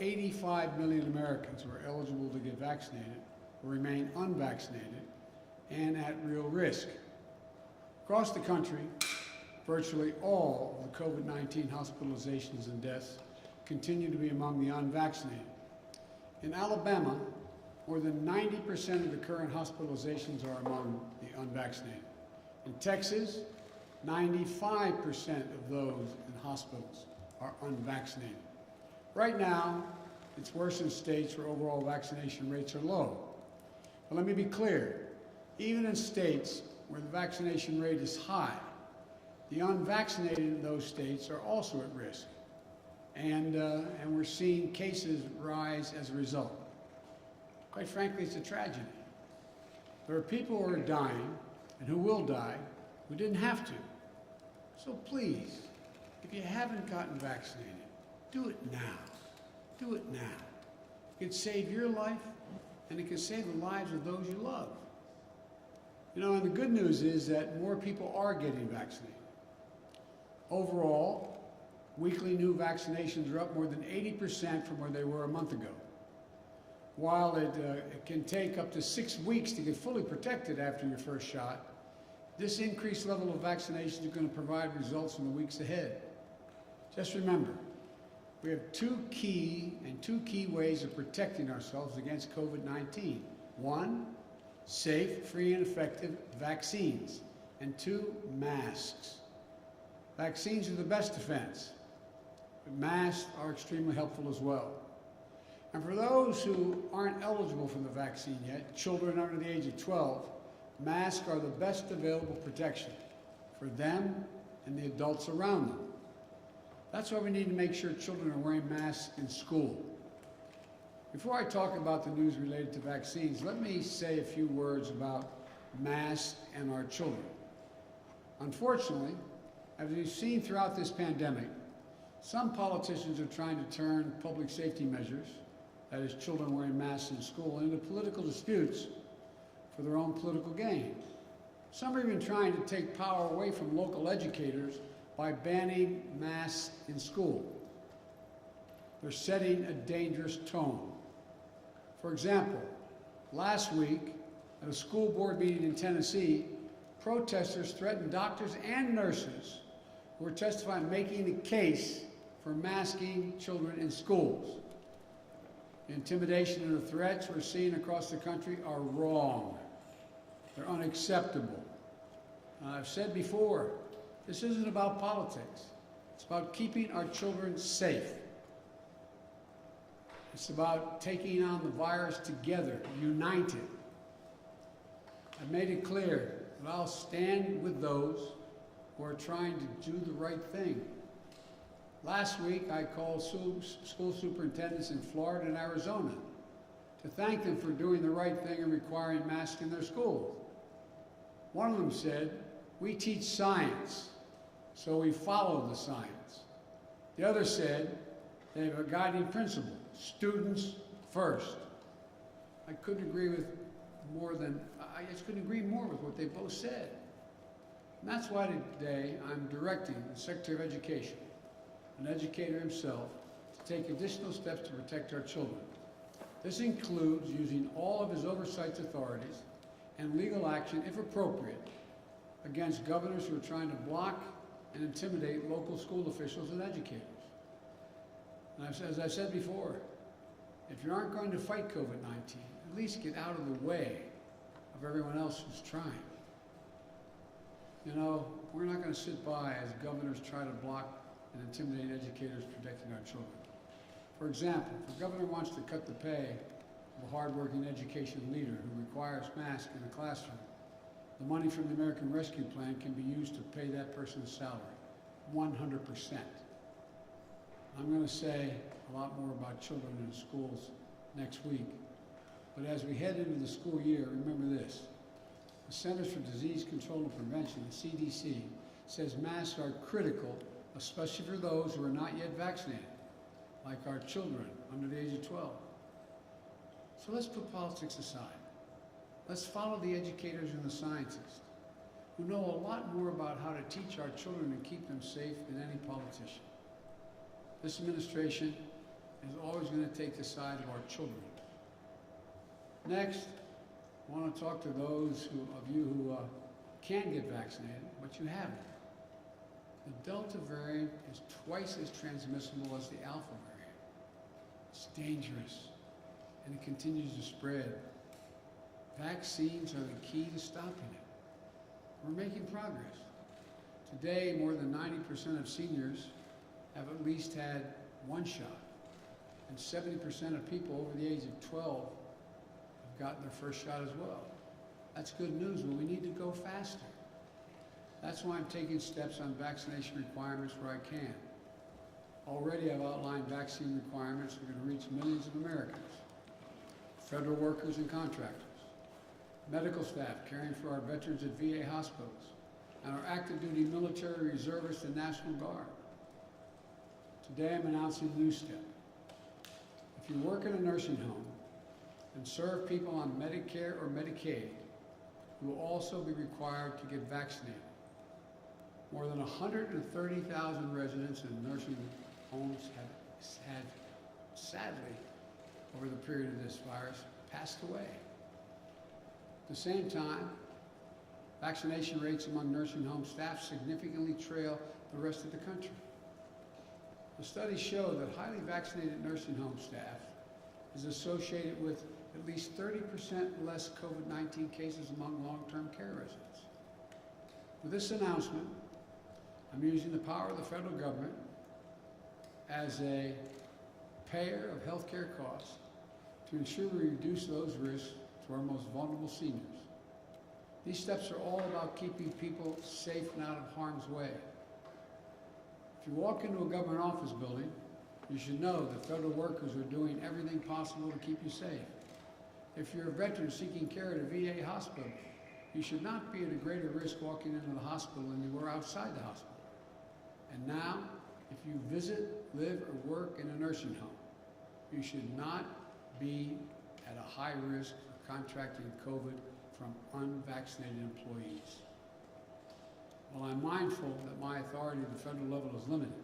85 million Americans who are eligible to get vaccinated will remain unvaccinated and at real risk. Across the country, virtually all of the COVID-19 hospitalizations and deaths continue to be among the unvaccinated. In Alabama, more than 90% of the current hospitalizations are among the unvaccinated. In Texas, 95% of those in hospitals are unvaccinated. Right now, it's worse in states where overall vaccination rates are low. But let me be clear, even in states where the vaccination rate is high, the unvaccinated in those states are also at risk. And we're seeing cases rise as a result. Quite frankly, it's a tragedy. There are people who are dying and who will die who didn't have to. So please, if you haven't gotten vaccinated, do it now. Do it now. It could save your life, and it could save the lives of those you love. You know, and the good news is that more people are getting vaccinated. Overall, weekly new vaccinations are up more than 80% from where they were a month ago. While it can take up to 6 weeks to get fully protected after your first shot, this increased level of vaccination is going to provide results in the weeks ahead. Just remember, we have two key ways of protecting ourselves against COVID-19. One, safe, free, and effective vaccines. And two, masks. Vaccines are the best defense, but masks are extremely helpful as well. And for those who aren't eligible for the vaccine yet, children under the age of 12, masks are the best available protection for them and the adults around them. That's why we need to make sure children are wearing masks in school. Before I talk about the news related to vaccines, let me say a few words about masks and our children. Unfortunately, as we've seen throughout this pandemic, some politicians are trying to turn public safety measures, that is children wearing masks in school, into political disputes for their own political gain. Some are even trying to take power away from local educators by banning masks in school. They're setting a dangerous tone. For example, last week at a school board meeting in Tennessee, protesters threatened doctors and nurses who were testifying making the case for masking children in schools. The intimidation and the threats we're seeing across the country are wrong. They're unacceptable. I've said before, this isn't about politics. It's about keeping our children safe. It's about taking on the virus together, united. I've made it clear that I'll stand with those who are trying to do the right thing. Last week, I called school superintendents in Florida and Arizona to thank them for doing the right thing and requiring masks in their schools. One of them said, "We teach science, so we follow the science." The other said, they have a guiding principle, students first. I just couldn't agree more with what they both said. And that's why today I'm directing the Secretary of Education, an educator himself, to take additional steps to protect our children. This includes using all of his oversight authorities and legal action, if appropriate, against governors who are trying to block and intimidate local school officials and educators. And as I said before, if you aren't going to fight COVID-19, at least get out of the way of everyone else who's trying. You know, we're not going to sit by as governors try to block and intimidate educators protecting our children. For example, if the governor wants to cut the pay of a hardworking education leader who requires masks in the classroom, the money from the American Rescue Plan can be used to pay that person's salary, 100%. I'm going to say a lot more about children in schools next week, but as we head into the school year, remember this. The Centers for Disease Control and Prevention, the CDC, says masks are critical, especially for those who are not yet vaccinated, like our children under the age of 12. So let's put politics aside. Let's follow the educators and the scientists who know a lot more about how to teach our children and keep them safe than any politician. This administration is always going to take the side of our children. Next, I want to talk to those of you who can get vaccinated, but you haven't. The Delta variant is twice as transmissible as the Alpha variant. It's dangerous, and it continues to spread. Vaccines are the key to stopping it. We're making progress. Today, more than 90% of seniors have at least had one shot, and 70% of people over the age of 12 have gotten their first shot as well. That's good news, but we need to go faster. That's why I'm taking steps on vaccination requirements where I can. Already I've outlined vaccine requirements that are going to reach millions of Americans, federal workers and contractors, medical staff caring for our veterans at VA hospitals, and our active duty military reservists and National Guard. Today I'm announcing a new step. If you work in a nursing home and serve people on Medicare or Medicaid, you will also be required to get vaccinated. More than 130,000 residents in nursing homes have had, sadly, over the period of this virus, passed away. At the same time, vaccination rates among nursing home staff significantly trail the rest of the country. The studies show that highly vaccinated nursing home staff is associated with at least 30% less COVID-19 cases among long-term care residents. With this announcement, I'm using the power of the federal government as a payer of health care costs to ensure we reduce those risks to our most vulnerable seniors. These steps are all about keeping people safe and out of harm's way. If you walk into a government office building, you should know that federal workers are doing everything possible to keep you safe. If you're a veteran seeking care at a VA hospital, you should not be at a greater risk walking into the hospital than you were outside the hospital. And now, if you visit, live, or work in a nursing home, you should not be at a high risk of contracting COVID from unvaccinated employees. While I'm mindful that my authority at the federal level is limited,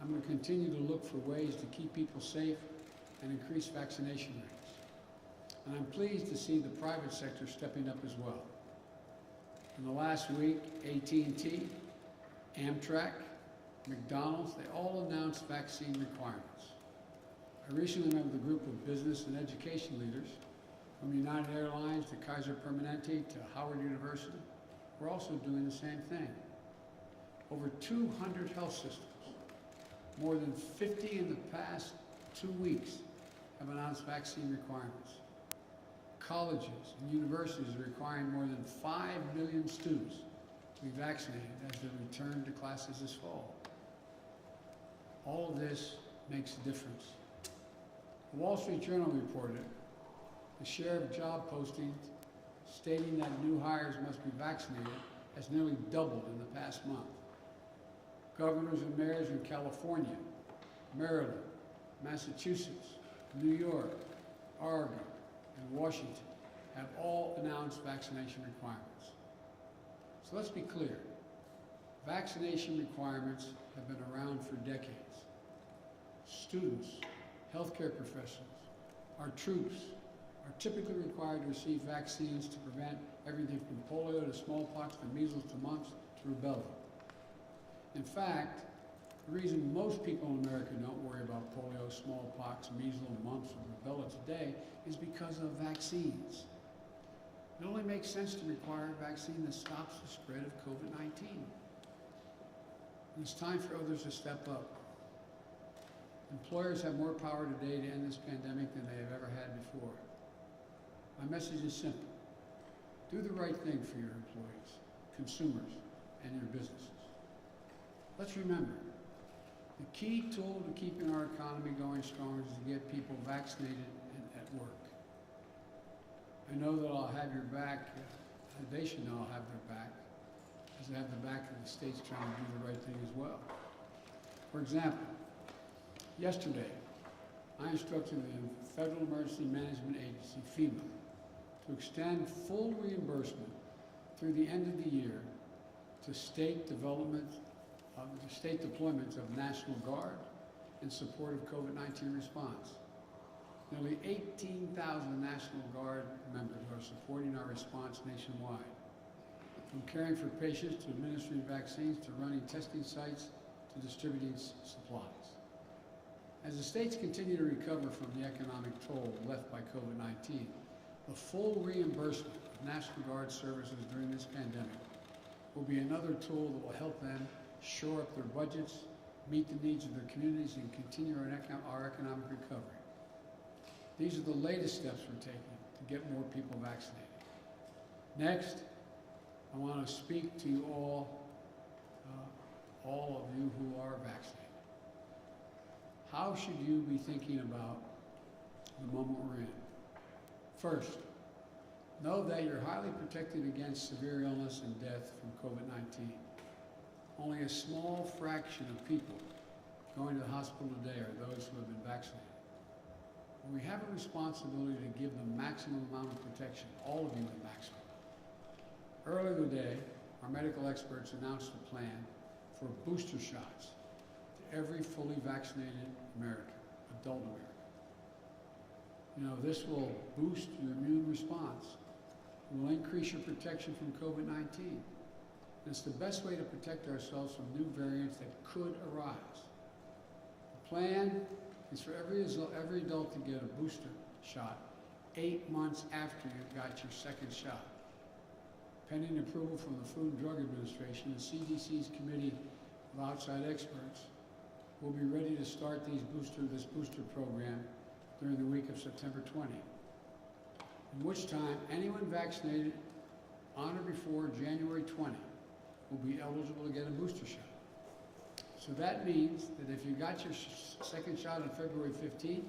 I'm going to continue to look for ways to keep people safe and increase vaccination rates. And I'm pleased to see the private sector stepping up as well. In the last week, AT&T, Amtrak, McDonald's, they all announced vaccine requirements. I recently met with a group of business and education leaders from United Airlines to Kaiser Permanente to Howard University. We're also doing the same thing. Over 200 health systems, more than 50 in the past 2 weeks, have announced vaccine requirements. Colleges and universities are requiring more than 5 million students to be vaccinated as they return to classes this fall. All of this makes a difference. The Wall Street Journal reported the share of job postings stating that new hires must be vaccinated has nearly doubled in the past month. Governors and mayors in California, Maryland, Massachusetts, New York, Oregon, and Washington have all announced vaccination requirements. So let's be clear. Vaccination requirements have been around for decades. Students, healthcare professionals, our troops are typically required to receive vaccines to prevent everything from polio to smallpox to measles to mumps to rubella. In fact, the reason most people in America don't worry about polio, smallpox, measles, mumps, and rubella today is because of vaccines. It only makes sense to require a vaccine that stops the spread of COVID-19. And it's time for others to step up. Employers have more power today to end this pandemic than they have ever had before. My message is simple. Do the right thing for your employees, consumers, and your businesses. Let's remember, the key tool to keeping our economy going strong is to get people vaccinated and at work. I know that I'll have your back, they should know I'll have their back, as I have the back of the states trying to do the right thing as well. For example, yesterday, I instructed the Federal Emergency Management Agency, FEMA, to extend full reimbursement through the end of the year to state deployments of National Guard in support of COVID-19 response. Nearly 18,000 National Guard members are supporting our response nationwide. From caring for patients to administering vaccines to running testing sites to distributing supplies. As the states continue to recover from the economic toll left by COVID-19, the full reimbursement of National Guard services during this pandemic will be another tool that will help them shore up their budgets, meet the needs of their communities, and continue our economic recovery. These are the latest steps we're taking to get more people vaccinated. Next, I want to speak to you all of you who are vaccinated. How should you be thinking about the moment we're in? First, know that you're highly protected against severe illness and death from COVID-19. Only a small fraction of people going to the hospital today are those who have been vaccinated. We have a responsibility to give the maximum amount of protection, all of you the maximum. Earlier today, our medical experts announced a plan for booster shots to every fully vaccinated American, adult American. You know, this will boost your immune response. It will increase your protection from COVID-19. It's the best way to protect ourselves from new variants that could arise. The plan is for every adult to get a booster shot 8 months after you got your second shot. Pending approval from the Food and Drug Administration, the CDC's Committee of Outside Experts will be ready to start this booster program during the week of September 20, in which time anyone vaccinated on or before January 20 will be eligible to get a booster shot. So that means that if you got your second shot on February 15th,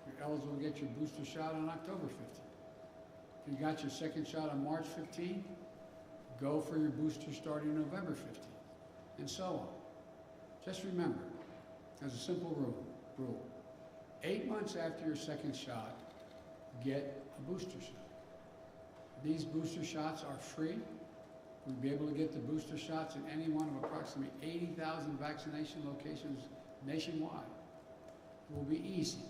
you're eligible to get your booster shot on October 15th. If you got your second shot on March 15th, go for your booster starting November 15th, and so on. Just remember, as a simple rule, 8 months after your second shot, get a booster shot. These booster shots are free. We'll be able to get the booster shots in any one of approximately 80,000 vaccination locations nationwide. It will be easy.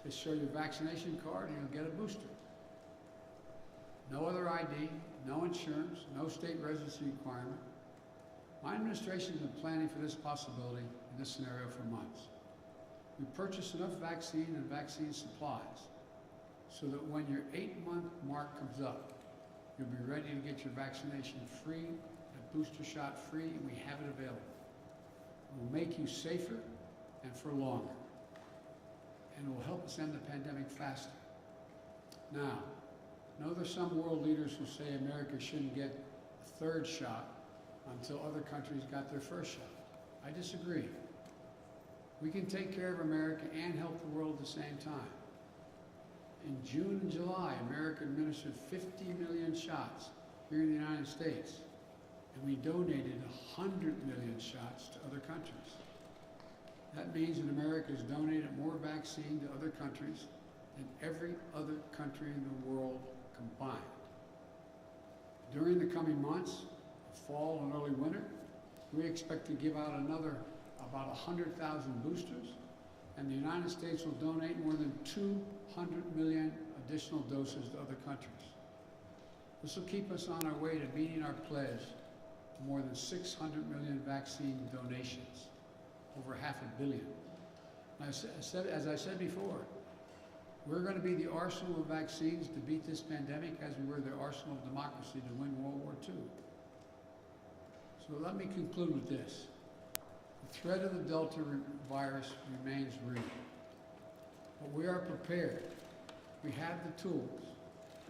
Just show your vaccination card and you'll get a booster. No other ID, no insurance, no state residency requirement. My administration has been planning for this possibility in this scenario for months. We purchased enough vaccine and vaccine supplies so that when your 8-month mark comes up, you'll be ready to get your vaccination free, a booster shot free, and we have it available. It will make you safer and for longer, and it will help us end the pandemic faster. Now, I know there's some world leaders who say America shouldn't get a third shot until other countries got their first shot. I disagree. We can take care of America and help the world at the same time. In June and July, America administered 50 million shots here in the United States, and we donated 100 million shots to other countries. That means that America has donated more vaccine to other countries than every other country in the world combined. During the coming months, fall and early winter, we expect to give out another about 100,000 boosters, and the United States will donate more than 200 million additional doses to other countries. This will keep us on our way to meeting our pledge to more than 600 million vaccine donations, over $500 million. As I said before, we're going to be the arsenal of vaccines to beat this pandemic as we were the arsenal of democracy to win World War II. So let me conclude with this. The threat of the Delta virus remains real, but we are prepared. We have the tools.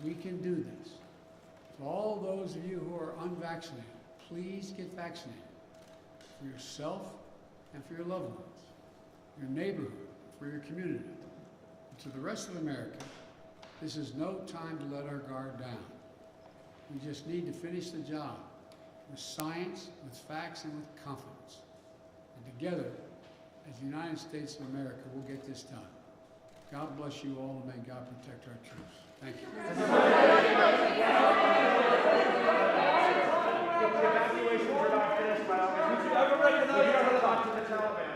We can do this. To all those of you who are unvaccinated, please get vaccinated for yourself and for your loved ones, your neighborhood, for your community. And to the rest of America, this is no time to let our guard down. We just need to finish the job with science, with facts, and with confidence. And together, as the United States of America, we'll get this done. God bless you all, and may God protect our troops. Thank you. The evacuations are not finished, by all means. Would you ever recommend the Taliban?